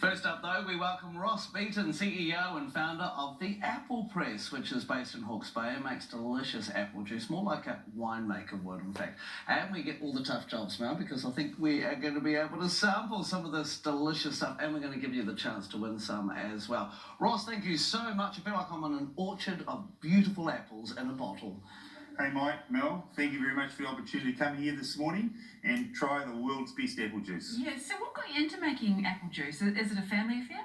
First up, though, we welcome Ross Beaton, CEO and founder of the Apple Press, which is based in Hawke's Bay and makes delicious apple juice, more like a winemaker would, in fact. And we get all the tough jobs now because I think we are going to be able to sample some of this delicious stuff, and we're going to give you the chance to win some as well. Ross, thank you so much. I feel like I'm in an orchard of beautiful apples in a bottle. Hey Mike, Mel, thank you very much for the opportunity to come here this morning and try the world's best apple juice. Yeah, so what got you into making apple juice? Is it a family affair?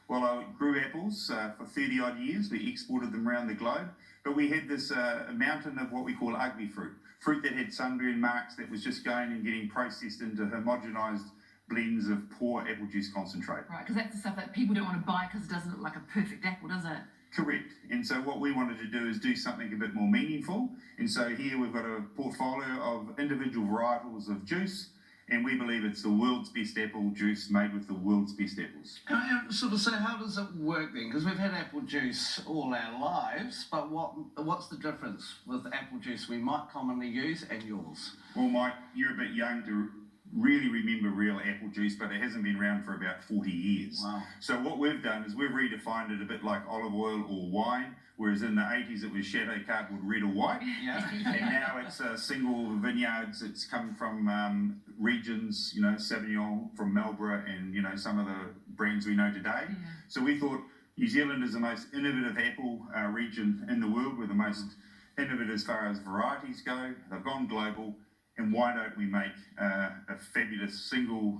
Well, I grew apples for 30 odd years. We exported them around the globe, but we had this mountain of what we call ugly fruit that had sunburn marks that was just going and getting processed into homogenised blends of poor apple juice concentrate. Right, because that's the stuff that people don't want to buy because it doesn't look like a perfect apple, does it? Correct. And so what we wanted to do is do something a bit more meaningful. And so here we've got a portfolio of individual varietals of juice, and we believe it's the world's best apple juice made with the world's best apples. And sort of say, how does it work then? Because we've had apple juice all our lives, but what's the difference with apple juice we might commonly use and yours? Well, Mike, you're a bit young to really remember real apple juice, but it hasn't been around for about 40 years. Wow. So what we've done is we've redefined it a bit like olive oil or wine, whereas in the 80s it was shadow cardboard red or white. Yeah. And now it's single vineyards. It's come from regions, Sauvignon from Marlborough and, some of the brands we know today. Yeah. So we thought New Zealand is the most innovative apple region in the world. We're the most innovative as far as varieties go. They've gone global. And why don't we make a fabulous single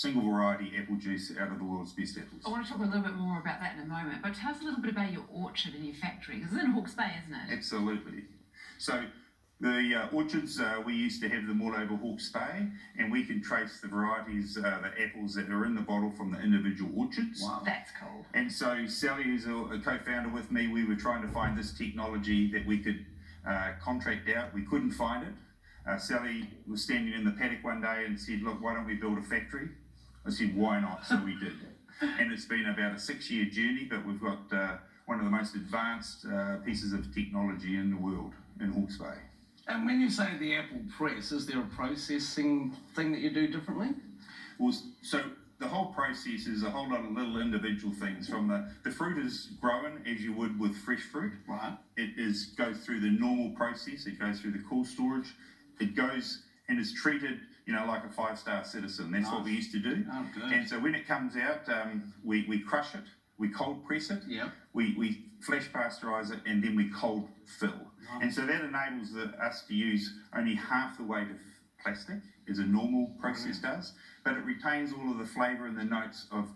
variety apple juice out of the world's best apples? I want to talk a little bit more about that in a moment, but tell us a little bit about your orchard and your factory, because it's in Hawke's Bay, isn't it? Absolutely. So the orchards, we used to have them all over Hawke's Bay, and we can trace the varieties, the apples that are in the bottle from the individual orchards. Wow. That's cool. And so Sally, who's a co-founder with me, we were trying to find this technology that we could contract out. We couldn't find it. Sally was standing in the paddock one day and said, look, why don't we build a factory? I said, why not? So we did. And it's been about a 6-year journey, but we've got one of the most advanced pieces of technology in the world in Hawke's Bay. And when you say the apple press, is there a processing thing that you do differently? Well, so the whole process is a whole lot of little individual things. From the fruit is grown as you would with fresh fruit. Right. It goes through the normal process. It goes through the cool storage. It goes and is treated, like a 5-star citizen. That's what we used to do. Oh, good. And so when it comes out, we crush it, we cold press it, Yeah. we flash pasteurize it, and then we cold fill. Nice. And so that enables us to use only half the weight of plastic as a normal process does, but it retains all of the flavour and the notes of.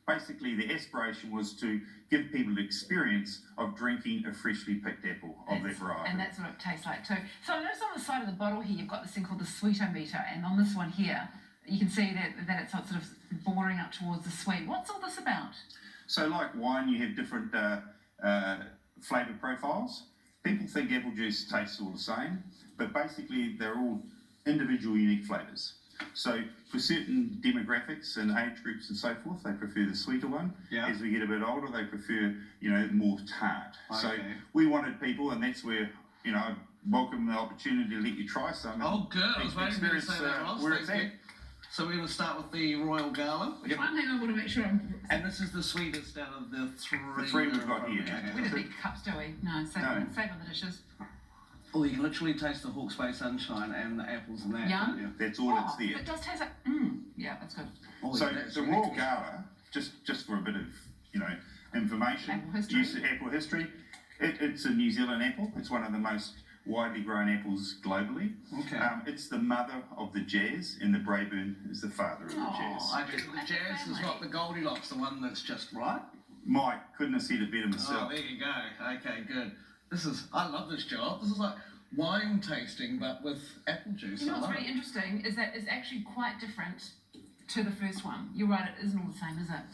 Basically, the aspiration was to give people the experience of drinking a freshly picked apple of that variety. And that's what it tastes like too. So I noticed on the side of the bottle here, you've got this thing called the sweetometer, and on this one here, you can see that it's sort of bordering up towards the sweet. What's all this about? So like wine, you have different flavour profiles. People think apple juice tastes all the same, but basically they're all individual unique flavours. So for certain demographics and age groups and so forth, they prefer the sweeter one. Yeah. As we get a bit older, they prefer, more tart. Okay. So we wanted people, and that's where, I welcome the opportunity to let you try some. Oh, good. I was waiting for you to say that, Ross. Where it's Thank you. at. So we're going to start with the Royal Gala. Which one? Hang on, I want to make sure I'm... And this is the sweetest out of the three. The three we've got here. Okay. We don't need cups, do we? No, save on the dishes. Oh, you can literally taste the Hawke's Bay sunshine and the apples and that. Yum. can't you? That's all it's there. It does taste like... yeah, that's good. Oh, So that's the really Royal good. Gala, just for a bit of, information, Apple history. use of apple history, it's a New Zealand apple. It's one of the most widely grown apples globally. Okay. It's the mother of the jazz, and the Braeburn is the father of the jazz. Oh, okay. The jazz is what the Goldilocks, the one that's just right. Mike, couldn't have said it better myself. Oh, there you go. Okay, good. I love this job. This is like wine tasting, but with apple juice. You know I what's love really it. interesting is that it's actually quite different to the first one. You're right, it isn't all the same, is it?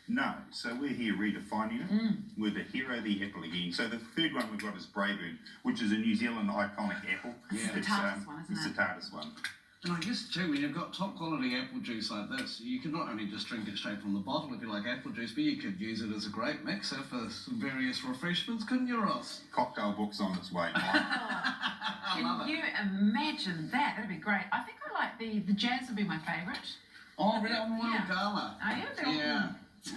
No, so we're here redefining it. We're the hero of the apple again. So the third one we've got is Braeburn, which is a New Zealand iconic apple. Yeah. It's the tartest one, isn't It's it? the tartest one. And I guess too, when you've got top quality apple juice like this, you can not only just drink it straight from the bottle if you like apple juice, but you could use it as a great mixer for some various refreshments, couldn't you, Ross? Cocktail book's on its way, Mike. I love Can it. you imagine that? That'd be great. I think I like the jazz would be my favourite. Oh, really? I'm Yeah. Gala. Are you? They're all- Yeah.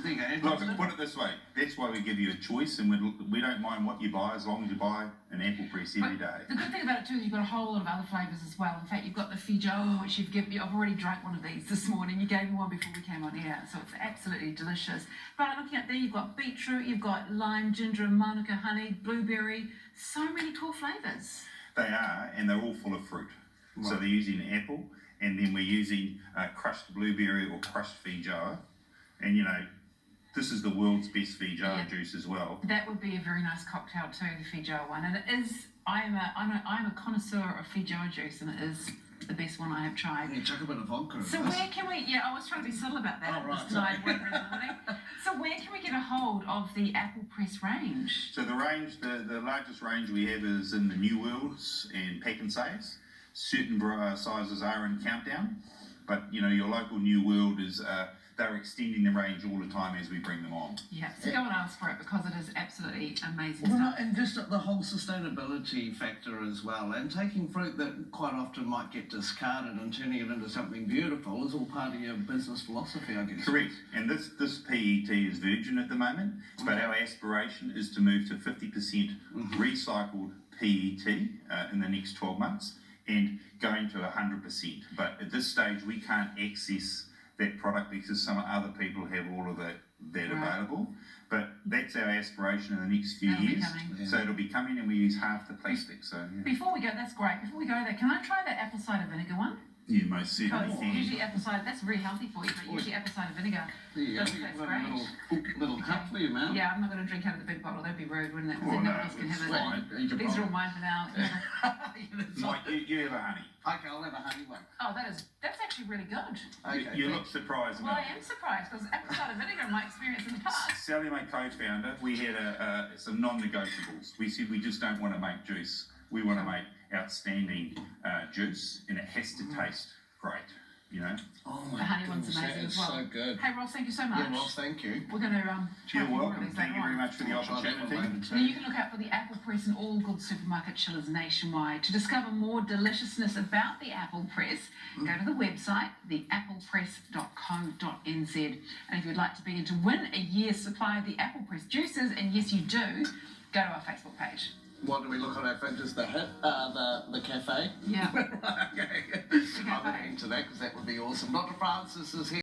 There you go. Look, put it this way, that's why we give you a choice, and we don't mind what you buy as long as you buy an apple press every day. The good thing about it too is you've got a whole lot of other flavours as well. In fact, you've got the Feijoa, which I've already drank one of these this morning. You gave me one before we came on air, so it's absolutely delicious. But looking at there, you've got beetroot, you've got lime, ginger, manuka, honey, blueberry. So many cool flavours. They are, and they're all full of fruit. So Right. they're using apple, and then we're using crushed blueberry or crushed Feijoa. And this is the world's best Feijoa Yeah. juice as well. That would be a very nice cocktail too, the Feijoa one. And it is, I'm a connoisseur of Feijoa juice, and it is the best one I have tried. You chuck a bit of vodka in So this. where can we, I was trying to be subtle about that Oh, right, this night, later in the morning. So where can we get a hold of the Apple Press range? So the range, the largest range we have is in the New Worlds and Pack and Saves. Certain sizes are in Countdown, but your local New World is they're extending the range all the time as we bring them on. Yeah, so go and ask for it because it is absolutely amazing Well, stuff. and just the whole sustainability factor as well, and taking fruit that quite often might get discarded and turning it into something beautiful is all part of your business philosophy, I guess. Correct. And this PET is virgin at the moment, but our aspiration is to move to 50% recycled PET in the next 12 months and going to 100%. But at this stage, we can't access that product because some other people have all of that Right. available. But that's our aspiration in the next few That'll be years. coming. Yeah. So it'll be coming, and we use half the plastic. So Before we go, that's great. Before we go there, can I try that apple cider vinegar one? you most certainly Because can. usually apple cider, that's very healthy for you, but usually apple cider vinegar. There you go. That's You've got great. a little cup for you, man. Yeah, I'm not going to drink out of the big bottle. That'd be rude, wouldn't it? Well, None no, of us can it's have fine. it. You can These are all probably- mine for now. Mike, you have a honey. Okay, I'll have a honey one. Oh, that's actually really good. Okay. You look surprised. Well, I am surprised because apple cider vinegar, in my experience in the past. Sally, my co-founder, we had some non-negotiables. We said we just don't want to make juice. We want to make outstanding juice, and it has to taste great. Oh The my honey one's goodness, amazing that as is well. so good. Hey Ross, thank you so much. Yeah, Ross, thank you. We're going to try You're a few more of welcome. these Thank later you very on. much for the I'll try that one opportunity. later Now you too. can look out for the Apple Press in all good supermarket chillers nationwide. To discover more deliciousness about the Apple Press, go to the website, theapplepress.co.nz. And if you'd like to begin to win a year's supply of the Apple Press juices, and yes you do, go to our Facebook page. What do we look on our phone? Just the cafe? Yeah. Okay. I'm cafe. into that because that would be awesome. Dr. Francis is here.